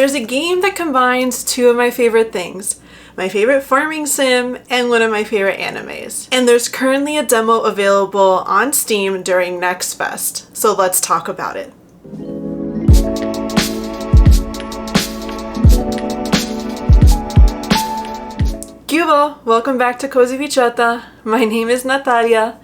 There's a game that combines two of my favorite things. My favorite farming sim and one of my favorite animes. And there's currently a demo available on Steam during Next Fest. So let's talk about it. Cuba, welcome back to Cozybichota. My name is Natalia.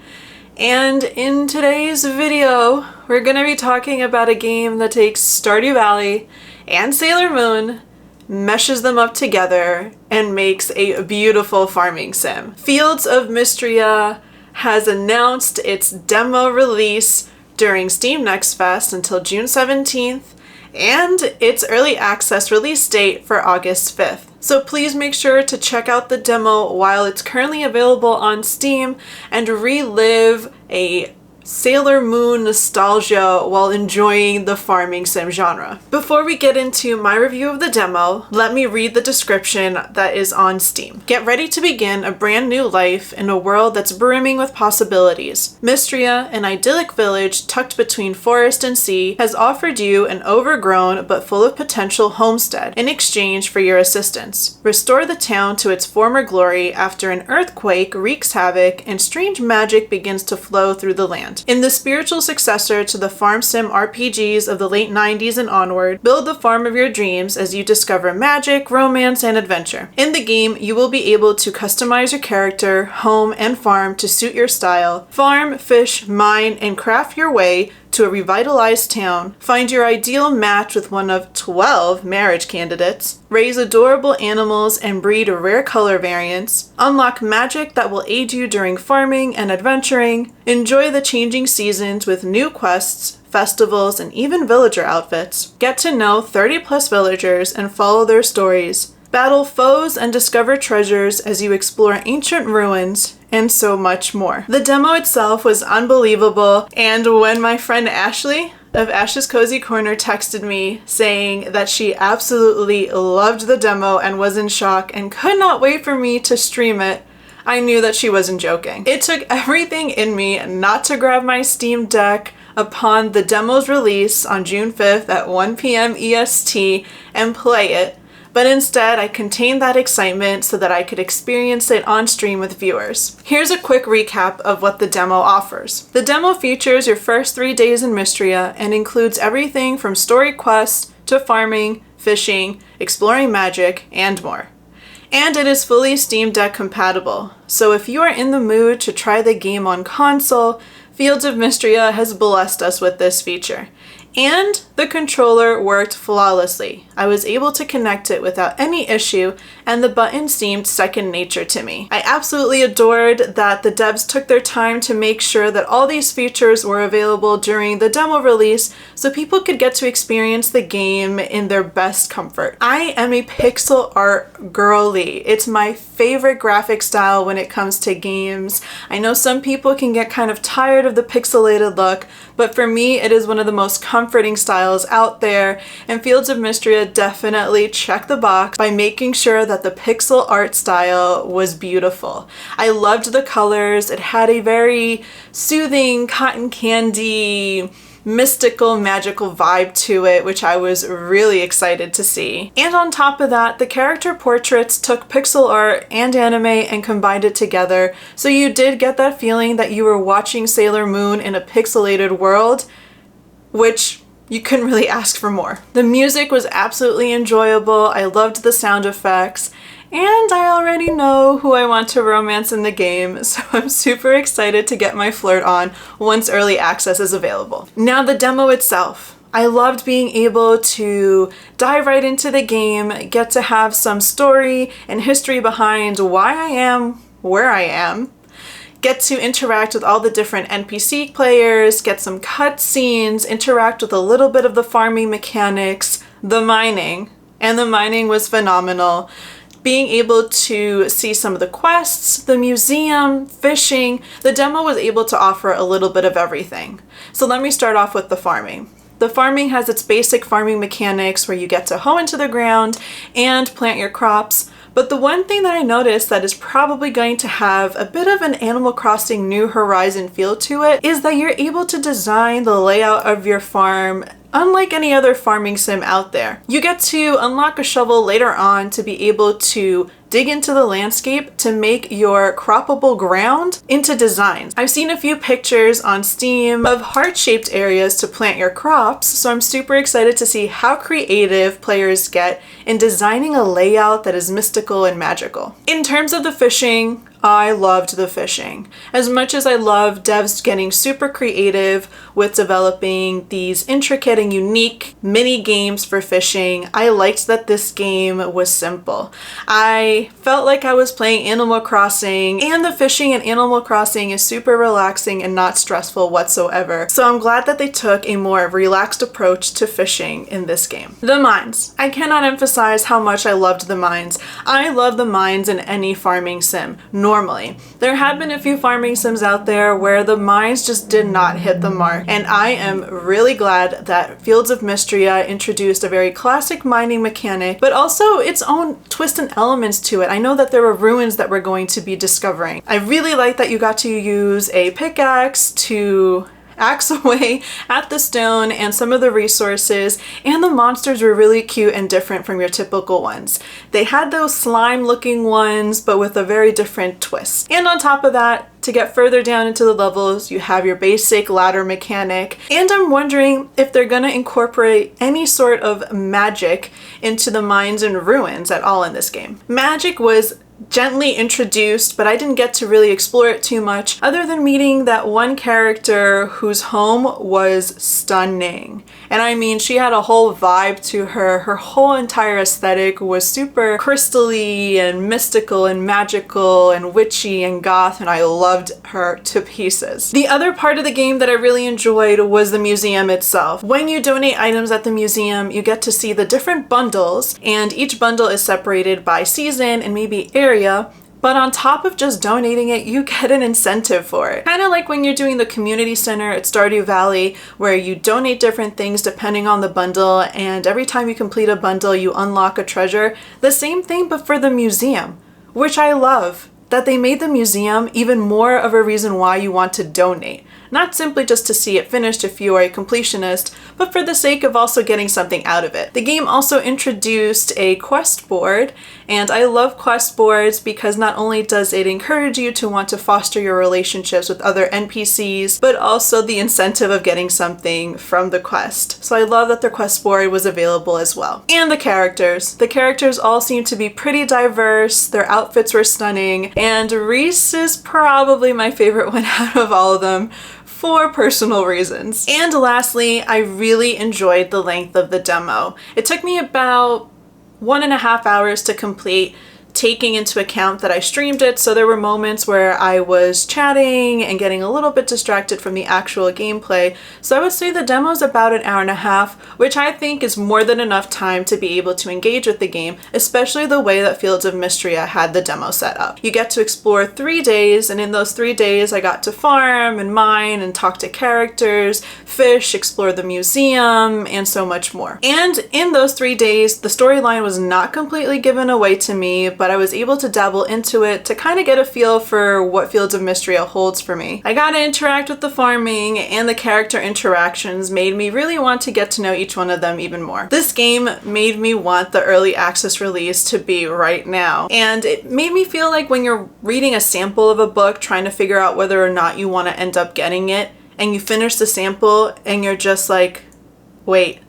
And in today's video, we're going to be talking about a game that takes Stardew Valley and Sailor Moon, meshes them up together, and makes a beautiful farming sim. Fields of Mistria has announced its demo release during Steam Next Fest until June 17th, and its early access release date for August 5th. So please make sure to check out the demo while it's currently available on Steam and relive a Sailor Moon nostalgia while enjoying the farming sim genre. Before we get into my review of the demo, let me read the description that is on Steam. Get ready to begin a brand new life in a world that's brimming with possibilities. Mistria, an idyllic village tucked between forest and sea, has offered you an overgrown but full of potential homestead in exchange for your assistance. Restore the town to its former glory after an earthquake wreaks havoc and strange magic begins to flow through the land. In the spiritual successor to the farm sim RPGs of the late 90s and onward, build the farm of your dreams as you discover magic, romance, and adventure. In the game, you will be able to customize your character, home, and farm to suit your style, farm, fish, mine, and craft your way to a revitalized town, find your ideal match with one of 12 marriage candidates, raise adorable animals and breed rare color variants, unlock magic that will aid you during farming and adventuring, enjoy the changing seasons with new quests, festivals, and even villager outfits, get to know 30 plus villagers and follow their stories, battle foes and discover treasures as you explore ancient ruins, and so much more. The demo itself was unbelievable, and when my friend Ashley of Ash's Cozy Corner texted me saying that she absolutely loved the demo and was in shock and could not wait for me to stream it, I knew that she wasn't joking. It took everything in me not to grab my Steam Deck upon the demo's release on June 5th at 1 p.m. EST and play it, but instead I contained that excitement so that I could experience it on stream with viewers. Here's a quick recap of what the demo offers. The demo features your first 3 days in Mistria and includes everything from story quests to farming, fishing, exploring magic, and more. And it is fully Steam Deck compatible, so if you are in the mood to try the game on console, Fields of Mistria has blessed us with this feature. And the controller worked flawlessly. I was able to connect it without any issue, and the button seemed second nature to me. I absolutely adored that the devs took their time to make sure that all these features were available during the demo release so people could get to experience the game in their best comfort. I am a pixel art girly. It's my favorite graphic style when it comes to games. I know some people can get kind of tired of the pixelated look, but for me it is one of the most comforting styles out there, and Fields of Mistria definitely checked the box by making sure that the pixel art style was beautiful. I loved the colors. It had a very soothing, cotton candy, mystical, magical vibe to it, which I was really excited to see. And on top of that, the character portraits took pixel art and anime and combined it together, so you did get that feeling that you were watching Sailor Moon in a pixelated world, which you couldn't really ask for more. The music was absolutely enjoyable. I loved the sound effects, and I already know who I want to romance in the game, so I'm super excited to get my flirt on once early access is available. Now the demo itself. I loved being able to dive right into the game, get to have some story and history behind why I am where I am, get to interact with all the different NPC players, get some cutscenes, interact with a little bit of the farming mechanics, the mining, and the mining was phenomenal. Being able to see some of the quests, the museum, fishing, the demo was able to offer a little bit of everything. So let me start off with the farming. The farming has its basic farming mechanics where you get to hoe into the ground and plant your crops, but the one thing that I noticed that is probably going to have a bit of an Animal Crossing New Horizon feel to it is that you're able to design the layout of your farm unlike any other farming sim out there. You get to unlock a shovel later on to be able to dig into the landscape to make your croppable ground into designs. I've seen a few pictures on Steam of heart-shaped areas to plant your crops, so I'm super excited to see how creative players get in designing a layout that is mystical and magical. In terms of the fishing, I loved the fishing. As much as I love devs getting super creative with developing these intricate and unique mini games for fishing, I liked that this game was simple. I felt like I was playing Animal Crossing, and the fishing in Animal Crossing is super relaxing and not stressful whatsoever. So I'm glad that they took a more relaxed approach to fishing in this game. The mines. I cannot emphasize how much I loved the mines. I love the mines in any farming sim. Normally. There have been a few farming sims out there where the mines just did not hit the mark, and I am really glad that Fields of Mistria introduced a very classic mining mechanic, but also its own twist and elements to it. I know that there were ruins that we're going to be discovering. I really like that you got to use a pickaxe to axe away at the stone and some of the resources, and the monsters were really cute and different from your typical ones. They had those slime looking ones, but with a very different twist. And on top of that, to get further down into the levels, you have your basic ladder mechanic, and I'm wondering if they're gonna incorporate any sort of magic into the mines and ruins at all in this game. Magic was gently introduced, but I didn't get to really explore it too much, other than meeting that one character whose home was stunning. And I mean, she had a whole vibe to her. Her whole entire aesthetic was super crystally and mystical and magical and witchy and goth, and I loved her to pieces. The other part of the game that I really enjoyed was the museum itself. When you donate items at the museum, you get to see the different bundles, and each bundle is separated by season and maybe area. But on top of just donating it, you get an incentive for it. Kind of like when you're doing the community center at Stardew Valley, where you donate different things depending on the bundle, and every time you complete a bundle, you unlock a treasure. The same thing, but for the museum, which I love. That they made the museum even more of a reason why you want to donate. Not simply just to see it finished if you are a completionist, but for the sake of also getting something out of it. The game also introduced a quest board, and I love quest boards because not only does it encourage you to want to foster your relationships with other NPCs, but also the incentive of getting something from the quest. So I love that their quest board was available as well. And the characters. The characters all seem to be pretty diverse, their outfits were stunning, and Reese is probably my favorite one out of all of them, for personal reasons. And lastly, I really enjoyed the length of the demo. It took me about 1.5 hours to complete, taking into account that I streamed it, so there were moments where I was chatting and getting a little bit distracted from the actual gameplay. So I would say the demo is about 1.5 hours, which I think is more than enough time to be able to engage with the game, especially the way that Fields of Mistria had the demo set up. You get to explore 3 days, and in those 3 days I got to farm and mine and talk to characters, fish, explore the museum, and so much more. And in those 3 days, the storyline was not completely given away to me, but I was able to dabble into it to kind of get a feel for what Fields of Mistria holds for me. I got to interact with the farming, and the character interactions made me really want to get to know each one of them even more. This game made me want the early access release to be right now, and it made me feel like when you're reading a sample of a book trying to figure out whether or not you want to end up getting it, and you finish the sample and you're just like, wait,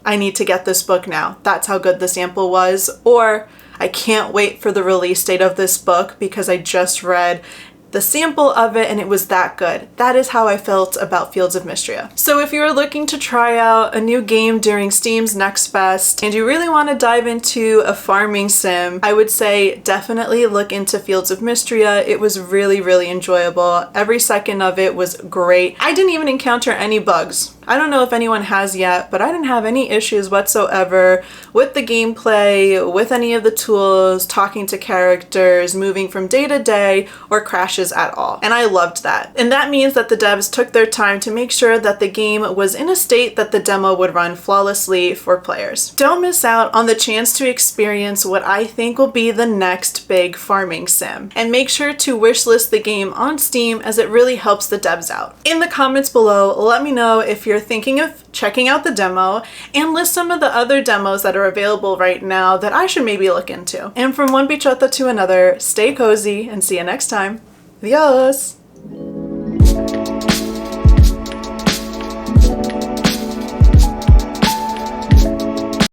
I need to get this book now. That's how good the sample was. Or I can't wait for the release date of this book because I just read the sample of it and it was that good. That is how I felt about Fields of Mistria. So if you're looking to try out a new game during Steam's Next Fest and you really want to dive into a farming sim, I would say definitely look into Fields of Mistria. It was really, really enjoyable. Every second of it was great. I didn't even encounter any bugs. I don't know if anyone has yet, but I didn't have any issues whatsoever with the gameplay, with any of the tools, talking to characters, moving from day to day, or crashes at all. And I loved that. And that means that the devs took their time to make sure that the game was in a state that the demo would run flawlessly for players. Don't miss out on the chance to experience what I think will be the next big farming sim. And make sure to wishlist the game on Steam, as it really helps the devs out. In the comments below, let me know if you're you're thinking of checking out the demo and list some of the other demos that are available right now that I should maybe look into. And from one bichota to another, stay cozy and see you next time. Adios!